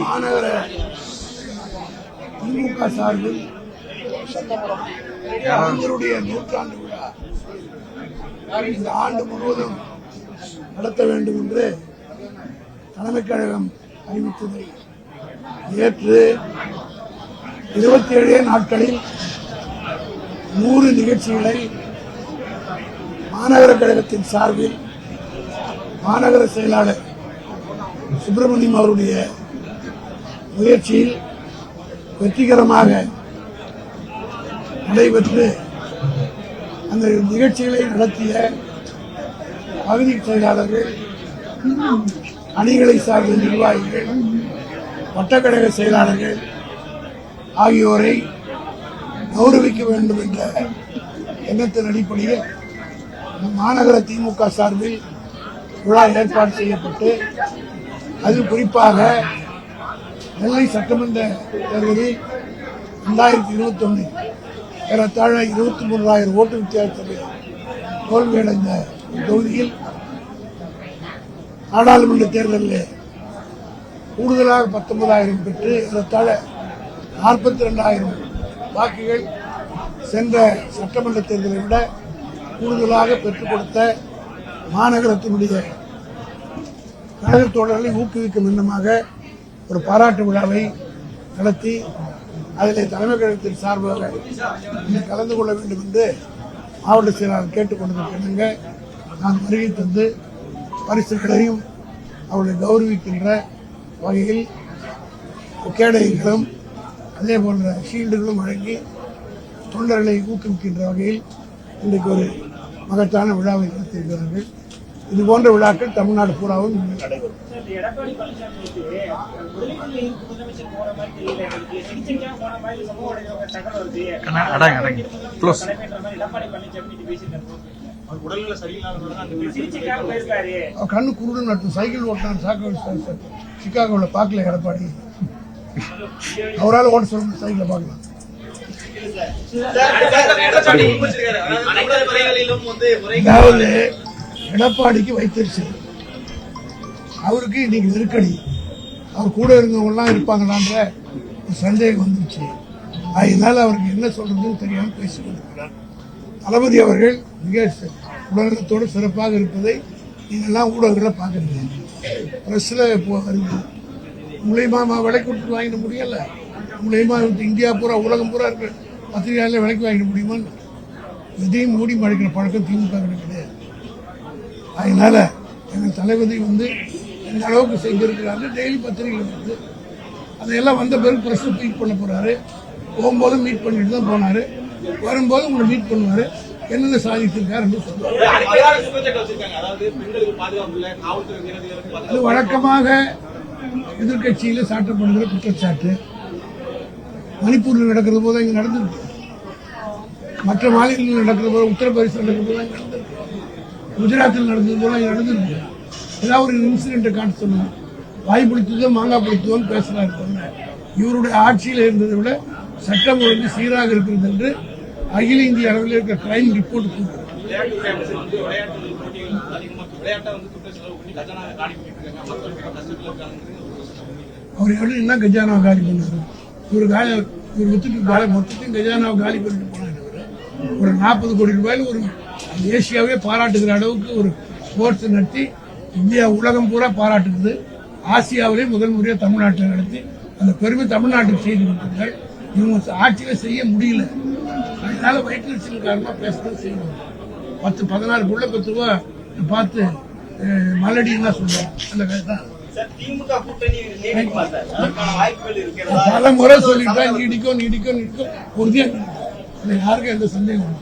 மாநகர திமுக சார்பில் கலைஞருடைய நூற்றாண்டு விழா இந்த ஆண்டு முழுவதும் நடத்த வேண்டும் என்று தலைமைக் கழகம் அறிவித்ததை ஏற்று 27 நாட்களில் 100 நிகழ்ச்சிகளை மாநகர கழகத்தின் சார்பில் மாநகர செயலாளர் சுப்பிரமணியம் அவருடைய முயற்சியில் வெற்றிகரமாக நடைபெற்று அந்த நிகழ்ச்சிகளை நடத்திய பகுதி செயலாளர்கள், அணிகளை சார்ந்த நிர்வாகிகள், வட்டக்கழக செயலாளர்கள் ஆகியோரை கௌரவிக்க வேண்டும் என்ற எண்ணத்தின் அடிப்படையில் மாநகர திமுக சார்பில் விழா ஏற்பாடு செய்யப்பட்டு அதில் குறிப்பாக நெல்லை சட்டமன்ற தேர்தலில் 2021 ஏறத்தாழ 23,000 ஓட்டு வித்தியாசத்தில் தோல்வியடைந்த தொகுதியில் நாடாளுமன்ற தேர்தலில் கூடுதலாக 19,000 பெற்று ஏறத்தாழ 42,000 வாக்குகள் சென்ற சட்டமன்ற தேர்தலை விட கூடுதலாக பெற்றுக் கொடுத்த மாநகரத்தினுடைய கழக தோழர்களை ஊக்குவிக்கும் விதமாக ஒரு பாராட்டு விழாவை நடத்தி அதில் தலைமைக் கழகத்தின் சார்பாக கலந்து கொள்ள வேண்டும் என்று மாவட்ட செயலாளர் கேட்டுக் கொண்டிருக்கின்றன. நான் வருகை தந்து பரிசுகளையும் அவர்களை கௌரவிக்கின்ற வகையில் கேடயங்களும் அதே போன்ற ஷீல்டுகளும் வழங்கி தொண்டர்களை ஊக்குவிக்கின்ற வகையில் இன்றைக்கு ஒரு மகத்தான விழாவை நடத்தியிருக்கிறார்கள். இதுபோன்ற விழாக்கள் தமிழ்நாடு பூராவும் நடைபெறும். கண்ணு குருடு நட்டு சைக்கிள் ஓட்டான் சிக்காகோவில் பார்க்கல எடப்பாடி, அவரால் ஓட்ட சொல்ல சைக்கிளை பார்க்கலாம். அதாவது எடப்பாடிக்கு வைத்திருச்சு, அவருக்கு இன்னைக்கு நெருக்கடி, அவர் கூட இருந்தவங்க எல்லாம் இருப்பாங்களான்ற ஒரு சந்தேகம் வந்துருச்சு. அதனால அவருக்கு என்ன சொல்றதுன்னு தெரியாமல் பேசிக் கொண்டிருக்கிறார். தளபதி அவர்கள் மிக உடல்நலத்தோடு சிறப்பாக இருப்பதை நீங்கள்லாம் ஊடகங்களை பார்க்குறீங்க, பிரஸ்ல வருது. மூலியமா விலைக்கு விட்டு வாங்கிட முடியல, மூலியமா இந்தியா பூரா உலகம் பூரா இருக்கிற பத்திரிகையால விலைக்கு வாங்கிட முடியுமா? எதையும் மூடி மறைக்கிற பழக்கம் திமுக கிடையாது. அதனால எங்கள் தளபதி எந்த அளவுக்கு செஞ்சிருக்கிறாரு டெய்லி பத்திரிகைகள் வந்து அதையெல்லாம் வந்த பிறகு பிரஸ் மீட் பண்ண போறாரு. போகும்போது மீட் பண்ணிட்டு தான் போனாரு, வரும்போது உங்களை மீட் பண்ணுவாரு, என்னென்ன சாதித்திருக்காரு சொல்லுவாரு. அது வழக்கமாக எதிர்கட்சியில சாட்டப்படுகிற குற்றச்சாட்டு. மணிப்பூரில் நடக்கிற போது இங்க நடந்திருக்கு, மற்ற மாநிலங்களில் நடக்கிற போது, உத்தரப்பிரதேசம் நடக்கிற போது இங்க நடந்திருக்கு, குஜராத்தில் நடந்தது போல இங்க நடந்திருக்கு. ஏதாவது ஒரு இன்சிடென்ட்டை காட்ட சொன்னாங்க, வாய் பிடித்ததோ மாங்காய் பிடித்ததோ பேசுறாரு. இவருடைய ஆட்சியில் இருந்ததை விட சட்டம் ஒழுங்கு சீராக இருக்கிறது என்று அகில இந்திய அளவில் இருக்கிற கிரைம் ரிப்போர்ட் கொடுக்கிறது. அவர் எப்படி என்ன கஜானாவை காலி பண்ணாரு? இவர் வித்துட்டு மொத்தத்தையும் கஜானாவை காலி பண்ணிட்டு போனாரு. ஒரு 40 கோடி ரூபாயில் ஒரு ஏசியாவே பாராட்டுகிற அளவுக்கு ஒரு ஸ்போர்ட்ஸ் நடத்தி இந்தியா உலகம் பூரா பாராட்டுகிறது. ஆசியாவிலே முதல் முறையாக தமிழ்நாட்டில் நடத்தி அந்த பெருமை தமிழ்நாட்டுக்கு செய்து கொடுத்தார்கள். இவங்க ஆட்சியில செய்ய முடியல, அதனால வயிற்றுச்சல் காரணமா பேசதான் செய்யணும். 10-14 புள்ள 10 ரூபா பார்த்து மலடி என்ன சொல்றாங்க அந்த கதை பல முறை சொல்லிட்டா நீடிக்கும் உறுதியா யாருக்கும் எந்த சந்தேகம்